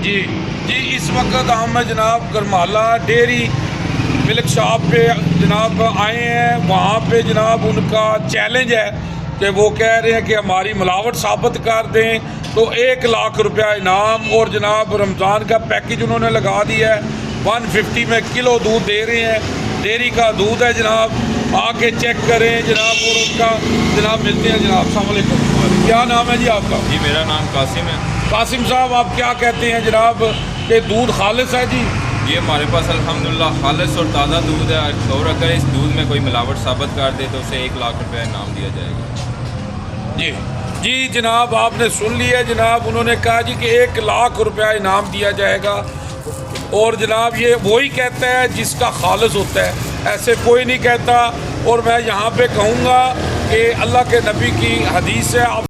جی اس وقت ہم جناب گرمالہ ڈیری ملک شاپ پہ جناب آئے ہیں. وہاں پہ جناب ان کا چیلنج ہے کہ وہ کہہ رہے ہیں کہ ہماری ملاوٹ ثابت کر دیں تو 1,00,000 روپیہ انعام. اور جناب رمضان کا پیکج انہوں نے لگا دیا ہے. 150 میں کلو دودھ دے رہے ہیں. ڈیری کا دودھ ہے جناب, آ کے چیک کریں جناب. اور ان کا جناب ملتے ہیں جناب. السلام علیکم. کیا نام ہے جی آپ کا؟ جی میرا نام قاسم ہے. قاسم صاحب, آپ کیا کہتے ہیں جناب کہ دودھ خالص ہے جی؟ یہ ہمارے پاس الحمدللہ خالص اور تازہ دودھ ہے. اور اگر اس دودھ میں کوئی ملاوٹ ثابت کر دے تو اسے 1,00,000 روپے انعام دیا جائے گا. جی جناب, آپ نے سن لیا جناب. انہوں نے کہا جی کہ 1,00,000 روپیہ انعام دیا جائے گا. اور جناب یہ وہی کہتا ہے جس کا خالص ہوتا ہے, ایسے کوئی نہیں کہتا. اور میں یہاں پہ کہوں گا کہ اللہ کے نبی کی حدیث ہے,